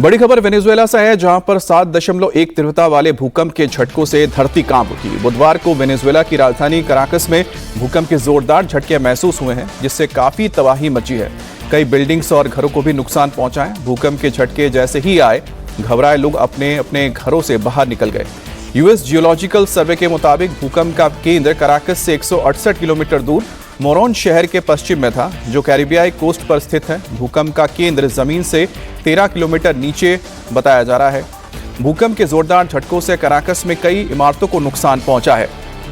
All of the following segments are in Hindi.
बड़ी खबर वेनेजुएला से है, जहां पर 7.1 तीव्रता वाले भूकंप के झटकों से धरती कांप उठी। बुधवार को वेनेजुएला की राजधानी कराकस में भूकंप के जोरदार झटके महसूस हुए हैं, जिससे काफी तबाही मची है। कई बिल्डिंग्स और घरों को भी नुकसान पहुंचा है। भूकंप के झटके जैसे ही आए, घबराए लोग अपने अपने घरों से बाहर निकल गए। यूएस जियोलॉजिकल सर्वे के मुताबिक भूकंप का केंद्र कराकस से 168 किलोमीटर दूर मोरोन शहर के पश्चिम में था, जो कैरिबियाई कोस्ट पर स्थित है। भूकंप का केंद्र जमीन से 13 किलोमीटर नीचे बताया जा रहा है। भूकंप के जोरदार झटकों से कराकस में कई इमारतों को नुकसान पहुंचा है,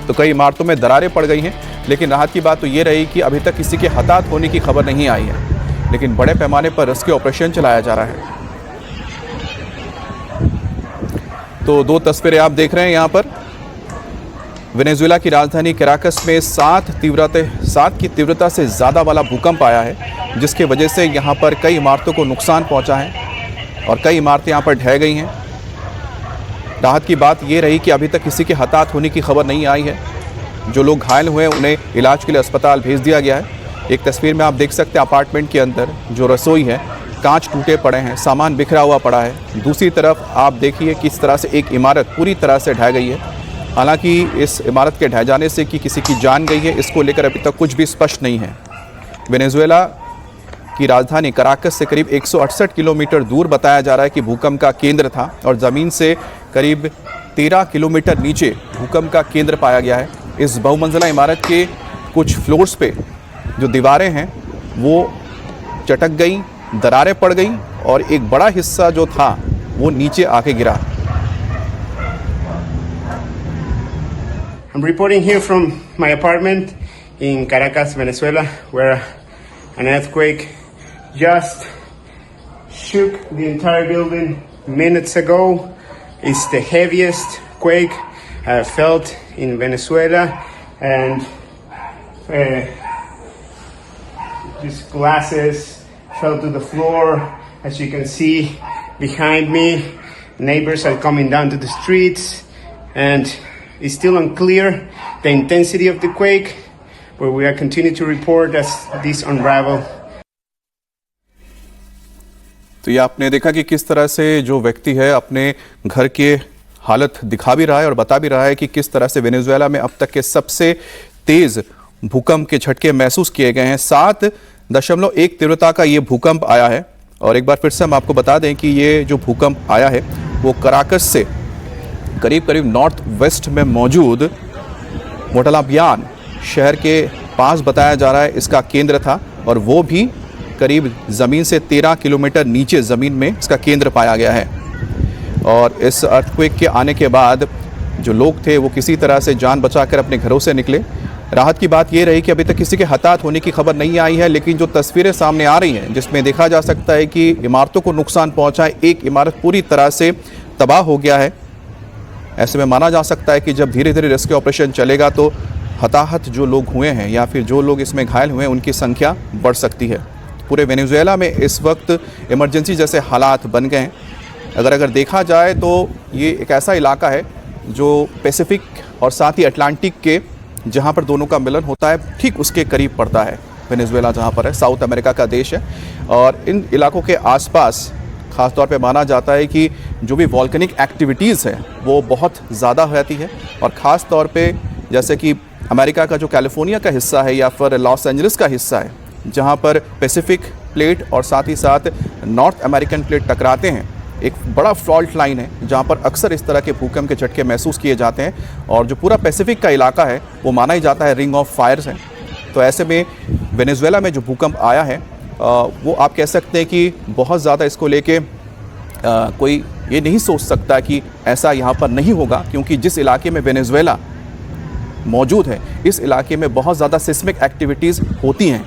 तो कई इमारतों में दरारें पड़ गई हैं। लेकिन राहत की बात तो ये रही कि अभी तक किसी के हताहत होने की खबर नहीं आई है, लेकिन बड़े पैमाने पर रेस्क्यू ऑपरेशन चलाया जा रहा है। तो दो तस्वीरें आप देख रहे हैं यहाँ पर। वेनेजुएला की राजधानी कराकस में 7 की तीव्रता से ज़्यादा वाला भूकंप आया है, जिसके वजह से यहाँ पर कई इमारतों को नुकसान पहुँचा है और कई इमारतें यहाँ पर ढह गई हैं। राहत की बात ये रही कि अभी तक किसी के हताहत होने की खबर नहीं आई है। जो लोग घायल हुए हैं उन्हें इलाज के लिए अस्पताल भेज दिया गया है। एक तस्वीर में आप देख सकते हैं, अपार्टमेंट के अंदर जो रसोई है, कांच टूटे पड़े हैं, सामान बिखरा हुआ पड़ा है। दूसरी तरफ आप देखिए किस तरह से एक इमारत पूरी तरह से ढह गई है। हालांकि इस इमारत के ढह जाने से कि किसी की जान गई है, इसको लेकर अभी तक कुछ भी स्पष्ट नहीं है। वेनेजुएला की राजधानी कराकस से करीब 168 किलोमीटर दूर बताया जा रहा है कि भूकंप का केंद्र था और ज़मीन से करीब 13 किलोमीटर नीचे भूकंप का केंद्र पाया गया है। इस बहुमंजिला इमारत के कुछ फ्लोर्स पे जो दीवारें हैं वो चटक गई, दरारें पड़ गई और एक बड़ा हिस्सा जो था वो नीचे आके गिरा। I'm reporting here from my apartment in Caracas, Venezuela, where an earthquake just shook the entire building minutes ago. It's the heaviest quake I've felt in Venezuela, and these glasses fell to the floor. As you can see behind me, neighbors are coming down to the streets, and it's still unclear the intensity of the quake, but we are continuing to report as this unravel. तो ये आपने देखा कि किस तरह से जो व्यक्ति है अपने घर के हालत दिखा भी रहा है और बता भी रहा है कि किस तरह से वेनेजुएला में अब तक के सबसे तेज भूकंप के झटके महसूस किए गए हैं। 7.1 तीव्रता का ये भूकंप आया है। और एक बार फिर से हम आपको बता दें कि ये जो भूकंप आया है वो कराकस से करीब नॉर्थ वेस्ट में मौजूद मोटलाबियान शहर के पास बताया जा रहा है इसका केंद्र था, और वो भी करीब ज़मीन से 13 किलोमीटर नीचे ज़मीन में इसका केंद्र पाया गया है। और इस अर्थक्वेक के आने के बाद जो लोग थे वो किसी तरह से जान बचाकर अपने घरों से निकले। राहत की बात ये रही कि अभी तक किसी के हताहत होने की खबर नहीं आई है, लेकिन जो तस्वीरें सामने आ रही हैं जिसमें देखा जा सकता है कि इमारतों को नुकसान पहुँचा है। एक इमारत पूरी तरह से तबाह हो गया है। ऐसे में माना जा सकता है कि जब धीरे धीरे रेस्क्यू ऑपरेशन चलेगा तो हताहत जो लोग हुए हैं या फिर जो लोग इसमें घायल हुए हैं उनकी संख्या बढ़ सकती है। पूरे वेनेजुएला में इस वक्त इमरजेंसी जैसे हालात बन गए हैं। अगर देखा जाए तो ये एक ऐसा इलाका है जो पैसिफिक और साथ ही अटलांटिक के, जहाँ पर दोनों का मिलन होता है, ठीक उसके करीब पड़ता है। वेनेजुएला जहाँ पर है, साउथ अमेरिका का देश है, और इन इलाकों के आसपास ख़ास तौर पे माना जाता है कि जो भी वॉल्केनिक एक्टिविटीज़ है वो बहुत ज़्यादा रहती है। और ख़ास तौर पे जैसे कि अमेरिका का जो कैलिफोर्निया का हिस्सा है या फिर लॉस एंजलिस का हिस्सा है, जहाँ पर पैसिफिक प्लेट और साथ ही साथ नॉर्थ अमेरिकन प्लेट टकराते हैं, एक बड़ा फॉल्ट लाइन है जहाँ पर अक्सर इस तरह के भूकंप के झटके महसूस किए जाते हैं। और जो पूरा पैसिफिक का इलाका है वो माना ही जाता है रिंग ऑफ फायर्स है। तो ऐसे में वेनेजुएला में जो भूकंप आया है वो आप कह सकते हैं कि बहुत ज़्यादा इसको लेके कोई ये नहीं सोच सकता कि ऐसा यहाँ पर नहीं होगा, क्योंकि जिस इलाके में वेनेजुएला मौजूद है इस इलाके में बहुत ज़्यादा सिस्मिक एक्टिविटीज़ होती हैं।